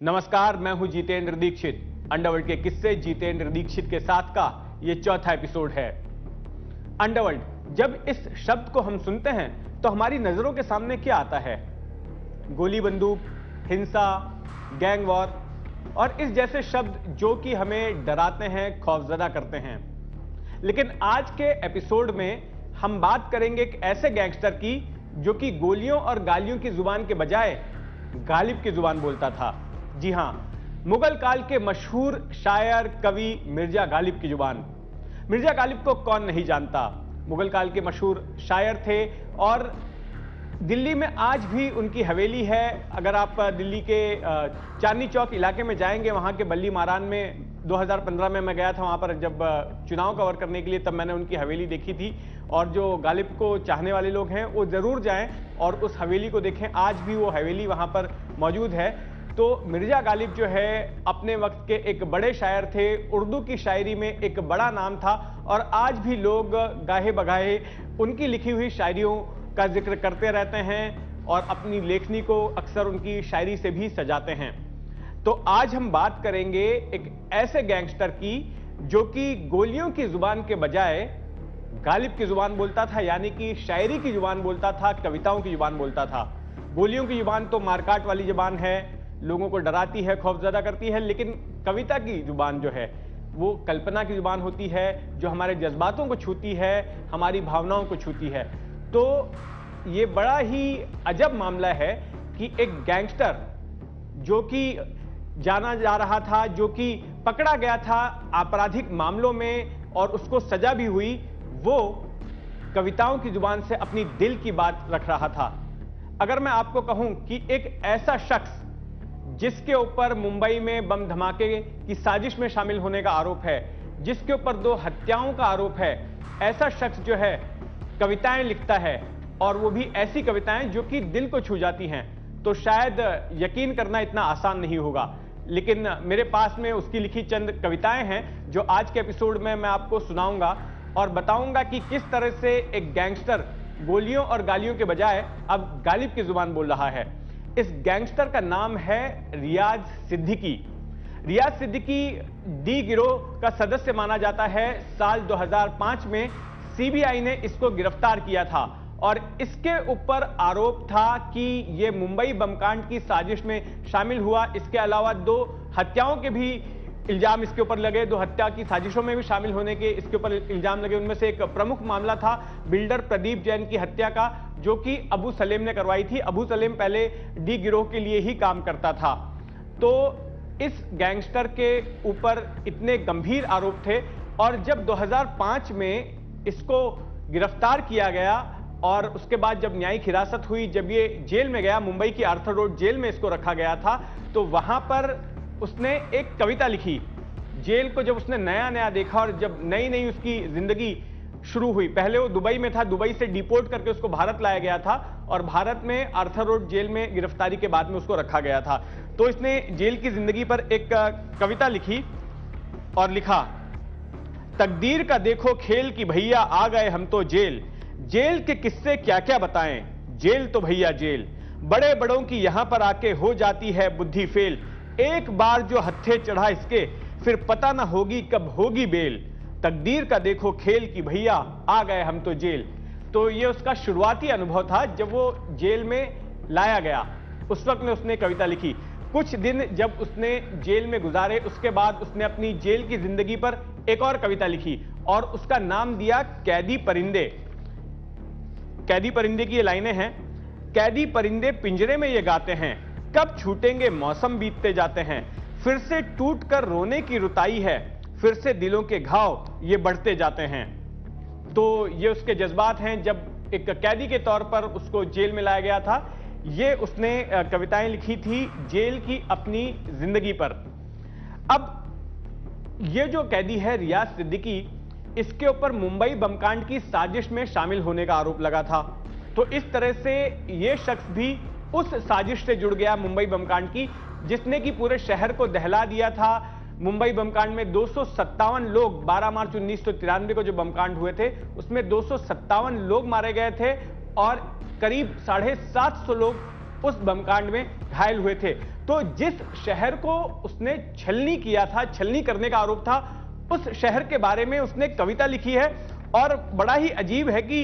नमस्कार, मैं हूं जितेंद्र दीक्षित। अंडरवर्ल्ड के किस्से जितेंद्र दीक्षित के साथ का ये चौथा एपिसोड है। अंडरवर्ल्ड, जब इस शब्द को हम सुनते हैं तो हमारी नजरों के सामने क्या आता है? गोली बंदूक, हिंसा, गैंग वॉर और इस जैसे शब्द जो कि हमें डराते हैं, खौफजदा करते हैं। लेकिन आज के एपिसोड में हम बात करेंगे एक ऐसे गैंगस्टर की जो कि गोलियों और गालियों की जुबान के बजाय गालिब की जुबान बोलता था। जी हां, मुगल काल के मशहूर शायर कवि मिर्जा गालिब की जुबान। मिर्जा गालिब को कौन नहीं जानता? मुगल काल के मशहूर शायर थे और दिल्ली में आज भी उनकी हवेली है। अगर आप दिल्ली के चांदनी चौक इलाके में जाएंगे, वहां के बल्ली मारान में 2015 में मैं गया था, वहां पर जब चुनाव कवर करने के लिए, तब मैंने उनकी हवेली देखी थी। और जो गालिब को चाहने वाले लोग हैं वो जरूर जाएं और उस हवेली को देखें। आज भी वो हवेली वहां पर मौजूद है। तो मिर्जा गालिब जो है अपने वक्त के एक बड़े शायर थे, उर्दू की शायरी में एक बड़ा नाम था और आज भी लोग गाहे बगाहे उनकी लिखी हुई शायरियों का जिक्र करते रहते हैं और अपनी लेखनी को अक्सर उनकी शायरी से भी सजाते हैं। तो आज हम बात करेंगे एक ऐसे गैंगस्टर की जो कि गोलियों की जुबान के बजाय गालिब की जुबान बोलता था, यानी कि शायरी की जुबान बोलता था, कविताओं की जुबान बोलता था। गोलियों की जुबान तो मारकाट वाली जुबान है, लोगों को डराती है, खौफजदा करती है। लेकिन कविता की जुबान जो है वो कल्पना की जुबान होती है, जो हमारे जज्बातों को छूती है, हमारी भावनाओं को छूती है। तो ये बड़ा ही अजब मामला है कि एक गैंगस्टर जो कि जाना जा रहा था, जो कि पकड़ा गया था आपराधिक मामलों में और उसको सजा भी हुई, वो कविताओं की जुबान से अपनी दिल की बात रख रहा था। अगर मैं आपको कहूं कि एक ऐसा शख्स जिसके ऊपर मुंबई में बम धमाके की साजिश में शामिल होने का आरोप है, जिसके ऊपर 2 हत्याओं का आरोप है, ऐसा शख्स जो है कविताएं लिखता है और वो भी ऐसी कविताएं जो कि दिल को छू जाती हैं, तो शायद यकीन करना इतना आसान नहीं होगा। लेकिन मेरे पास में उसकी लिखी चंद कविताएं हैं जो आज के एपिसोड में मैं आपको सुनाऊंगा और बताऊंगा कि किस तरह से एक गैंगस्टर गोलियों और गालियों के बजाय अब गालिब की जुबान बोल रहा है। इस गैंगस्टर का नाम है रियाज सिद्दीकी। रियाज सिद्दीकी डी गिरोह का सदस्य माना जाता है। साल 2005 में सीबीआई ने इसको गिरफ्तार किया था और इसके ऊपर आरोप था कि ये मुंबई बमकांड की साजिश में शामिल हुआ। इसके अलावा 2 हत्याओं के भी इल्जाम इसके ऊपर लगे, 2 हत्या की साजिशों में भी शामिल होने के इसके ऊपर इल्जाम लगे। उनमें से एक प्रमुख मामला था बिल्डर प्रदीप जैन की हत्या का, जो कि अबू सलेम ने करवाई थी। अबू सलेम पहले डी गिरोह के लिए ही काम करता था। तो इस गैंगस्टर के ऊपर इतने गंभीर आरोप थे और जब 2005 में इसको गिरफ्तार किया गया और उसके बाद जब न्यायिक हिरासत हुई, जब ये जेल में गया, मुंबई की आर्थर रोड जेल में इसको रखा गया था, तो वहां पर उसने एक कविता लिखी। जेल को जब उसने नया नया देखा और जब नई नई उसकी जिंदगी शुरू हुई, पहले वो दुबई में था, दुबई से डिपोर्ट करके उसको भारत लाया गया था और भारत में आर्थर रोड जेल में गिरफ्तारी के बाद में उसको रखा गया था। तो इसने जेल की जिंदगी पर एक कविता लिखी और लिखा, तकदीर का देखो खेल कि भैया आ गए हम तो जेल, जेल के किस्से क्या क्या बताएं, जेल तो भैया जेल, बड़े बड़ों की यहां पर आके हो जाती है बुद्धि फेल, एक बार जो हत्थे चढ़ा इसके फिर पता ना होगी कब होगी बेल, तकदीर का देखो खेल कि भैया आ गए हम तो जेल। तो ये उसका शुरुआती अनुभव था जब वो जेल में लाया गया, उस वक्त में उसने कविता लिखी। कुछ दिन जब उसने जेल में गुजारे, उसके बाद उसने अपनी जेल की जिंदगी पर एक और कविता लिखी और उसका नाम दिया कैदी परिंदे। कैदी परिंदे की ये लाइनें हैं, कैदी परिंदे पिंजरे में ये गाते हैं, कब छूटेंगे मौसम बीतते जाते हैं, फिर से टूट कर रोने की रुताई है, फिर से दिलों के घाव ये बढ़ते जाते हैं। तो ये उसके जज्बात हैं जब एक कैदी के तौर पर उसको जेल में लाया गया था। ये उसने कविताएं लिखी थी जेल की अपनी जिंदगी पर। अब ये जो कैदी है रियाज सिद्दीकी, इसके ऊपर मुंबई बमकांड की साजिश में शामिल होने का आरोप लगा था। तो इस तरह से ये शख्स भी उस साजिश से जुड़ गया मुंबई बमकांड की, जिसने कि पूरे शहर को दहला दिया था। मुंबई बमकांड में 257 लोग, 12 मार्च 1993 को जो बमकांड हुए थे उसमें 257 लोग मारे गए थे और करीब 750 लोग उस बमकांड में घायल हुए थे। तो जिस शहर को उसने छलनी किया था, छलनी करने का आरोप था, उस शहर के बारे में उसने कविता लिखी है। और बड़ा ही अजीब है कि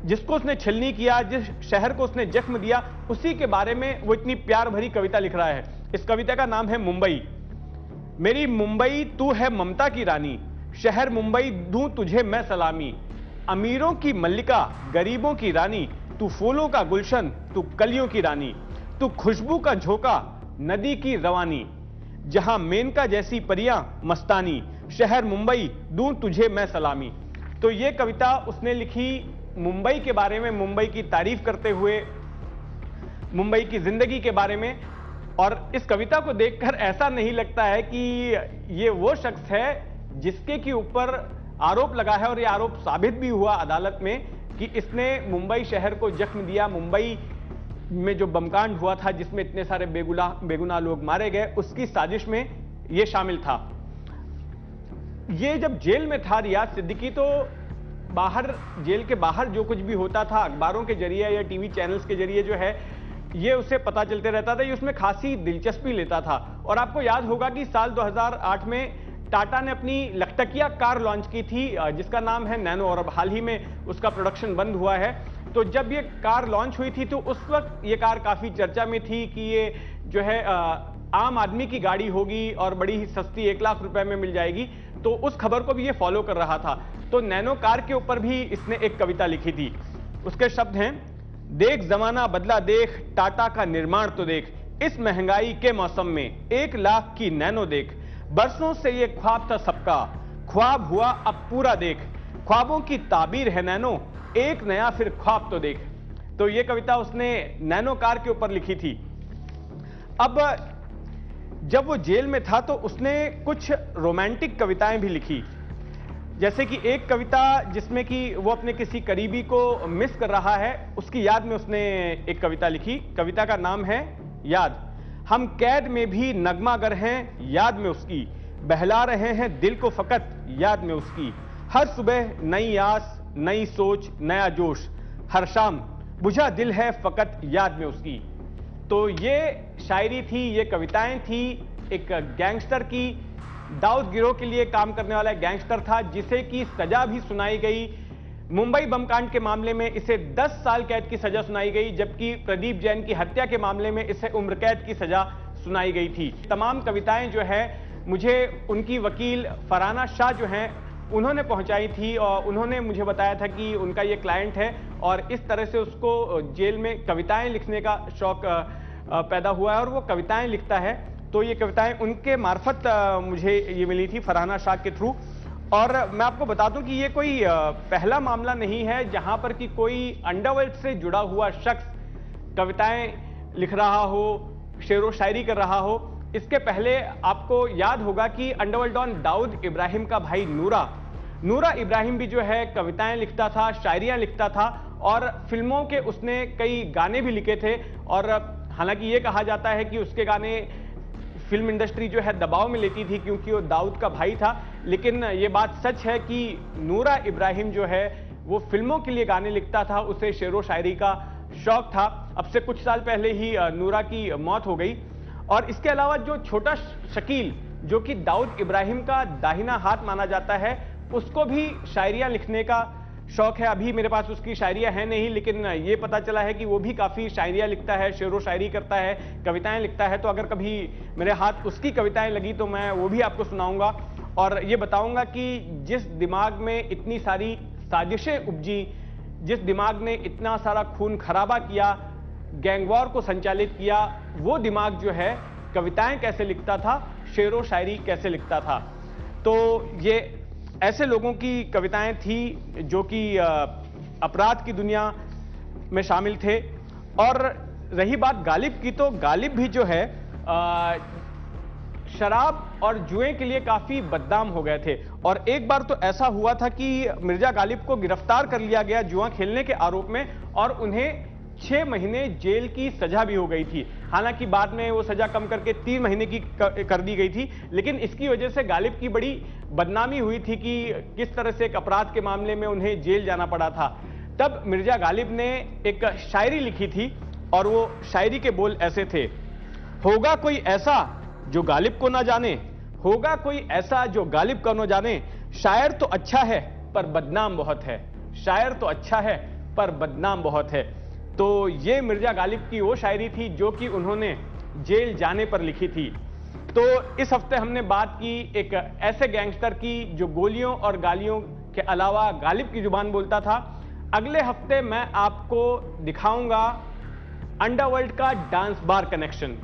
जिसको उसने छलनी किया, जिस शहर को उसने जख्म दिया, उसी के बारे में वो इतनी प्यार भरी कविता लिख रहा है। इस कविता का नाम है मुंबई। मेरी मुंबई तू है ममता की रानी, शहर मुंबई दूं तुझे मैं सलामी। अमीरों की मल्लिका, गरीबों की रानी, तू फूलों का गुलशन, तू कलियों की रानी, तू खुशबू का झोंका, नदी की रवानी, जहां मेनका जैसी परियां मस्तानी, शहर मुंबई दूं तुझे मैं सलामी। तो ये कविता उसने लिखी मुंबई के बारे में, मुंबई की तारीफ करते हुए, मुंबई की जिंदगी के बारे में। और इस कविता को देखकर ऐसा नहीं लगता है कि ये वो शख्स है जिसके के ऊपर आरोप लगा है, और ये आरोप साबित भी हुआ अदालत में कि इसने मुंबई शहर को जख्म दिया। मुंबई में जो बमकांड हुआ था, जिसमें इतने सारे बेगुनाह लोग मारे गए, उसकी साजिश में ये शामिल था। ये जब जेल में था रियाज सिद्दीकी, तो बाहर, जेल के बाहर जो कुछ भी होता था अखबारों के जरिए या टीवी चैनल्स के जरिए जो है, ये उसे पता चलते रहता था। ये उसमें खासी दिलचस्पी लेता था। और आपको याद होगा कि साल 2008 में टाटा ने अपनी लखटकिया कार लॉन्च की थी, जिसका नाम है नैनो, और अब हाल ही में उसका प्रोडक्शन बंद हुआ है। तो जब ये कार लॉन्च हुई थी तो उस वक्त ये कार काफी चर्चा में थी कि ये जो है आम आदमी की गाड़ी होगी और बड़ी ही सस्ती, 1 लाख रुपए में मिल जाएगी। तो उस खबर को भी ये फॉलो कर रहा था। तो नैनो कार के ऊपर भी इसने एक कविता लिखी थी। उसके शब्द हैं, देख जमाना बदला, देख टाटा का निर्माण तो देख, इस महंगाई के मौसम में 1 लाख की नैनो देख, बरसों से ये ख्वाब था सबका, ख्वाब हुआ अब पूरा देख, ख्वाबों की ताबीर है नैनो, एक नया फिर ख्वाब तो देख। तो ये कविता उसने नैनो कार के ऊपर लिखी थी। अब जब वो जेल में था तो उसने कुछ रोमांटिक कविताएं भी लिखी, जैसे कि एक कविता जिसमें कि वो अपने किसी करीबी को मिस कर रहा है, उसकी याद में उसने एक कविता लिखी। कविता का नाम है याद। हम कैद में भी नगमागर हैं याद में उसकी, बहला रहे हैं दिल को फकत याद में उसकी, हर सुबह नई आस, नई सोच, नया जोश, हर शाम बुझा दिल है फकत याद में उसकी। तो ये शायरी थी, ये कविताएं थी एक गैंगस्टर की। दाऊद गिरोह के लिए काम करने वाला एक गैंगस्टर था, जिसे की सजा भी सुनाई गई। मुंबई बमकांड के मामले में इसे 10 साल कैद की सजा सुनाई गई, जबकि प्रदीप जैन की हत्या के मामले में इसे उम्र कैद की सजा सुनाई गई थी। तमाम कविताएं जो है मुझे उनकी वकील फरहाना शाह जो हैं उन्होंने पहुंचाई थी, और उन्होंने मुझे बताया था कि उनका ये क्लाइंट है और इस तरह से उसको जेल में कविताएं लिखने का शौक पैदा हुआ है और वो कविताएं लिखता है। तो ये कविताएं उनके मार्फत मुझे ये मिली थी फरहाना शाह के थ्रू। और मैं आपको बता दूं कि ये कोई पहला मामला नहीं है जहां पर कि कोई अंडरवर्ल्ड से जुड़ा हुआ शख्स कविताएं लिख रहा हो, शेरो शायरी कर रहा हो। इसके पहले आपको याद होगा कि अंडरवर्ल्ड डॉन दाऊद इब्राहिम का भाई नूरा इब्राहिम भी जो है कविताएं लिखता था, शायरियां लिखता था, और फिल्मों के उसने कई गाने भी लिखे थे। और हालांकि ये कहा जाता है कि उसके गाने फिल्म इंडस्ट्री जो है दबाव में लेती थी क्योंकि वो दाऊद का भाई था, लेकिन ये बात सच है कि नूरा इब्राहिम जो है वो फिल्मों के लिए गाने लिखता था, उसे शेरो शायरी का शौक था। अब से कुछ साल पहले ही नूरा की मौत हो गई। और इसके अलावा जो छोटा शकील, जो कि दाऊद इब्राहिम का दाहिना हाथ माना जाता है, उसको भी शायरियां लिखने का शौक है। अभी मेरे पास उसकी शायरियां हैं नहीं, लेकिन ये पता चला है कि वो भी काफी शायरियां लिखता है, शेरो शायरी करता है, कविताएं लिखता है। तो अगर कभी मेरे हाथ उसकी कविताएं लगी तो मैं वो भी आपको सुनाऊंगा और ये बताऊंगा कि जिस दिमाग में इतनी सारी साजिशें उपजी, जिस दिमाग ने इतना सारा खून खराबा किया, गैंगवॉर को संचालित किया, वो दिमाग जो है कविताएं कैसे लिखता था, शेरो शायरी कैसे लिखता था। तो ये ऐसे लोगों की कविताएं थी जो कि अपराध की दुनिया में शामिल थे। और रही बात गालिब की, तो गालिब भी जो है शराब और जुए के लिए काफी बदनाम हो गए थे। और एक बार तो ऐसा हुआ था कि मिर्जा गालिब को गिरफ्तार कर लिया गया जुआ खेलने के आरोप में, और उन्हें 6 महीने जेल की सजा भी हो गई थी। हालांकि बाद में वो सजा कम करके 3 महीने की कर दी गई थी, लेकिन इसकी वजह से गालिब की बड़ी बदनामी हुई थी कि किस तरह से एक अपराध के मामले में उन्हें जेल जाना पड़ा था। तब मिर्जा गालिब ने एक शायरी लिखी थी और वो शायरी के बोल ऐसे थे, होगा कोई ऐसा जो गालिब को ना जाने, होगा कोई ऐसा जो गालिब को ना जाने, शायर तो अच्छा है पर बदनाम बहुत है, शायर तो अच्छा है पर बदनाम बहुत है। तो ये मिर्जा गालिब की वो शायरी थी जो कि उन्होंने जेल जाने पर लिखी थी। तो इस हफ्ते हमने बात की एक ऐसे गैंगस्टर की जो गोलियों और गालियों के अलावा गालिब की जुबान बोलता था। अगले हफ्ते मैं आपको दिखाऊंगा अंडरवर्ल्ड का डांस बार कनेक्शन।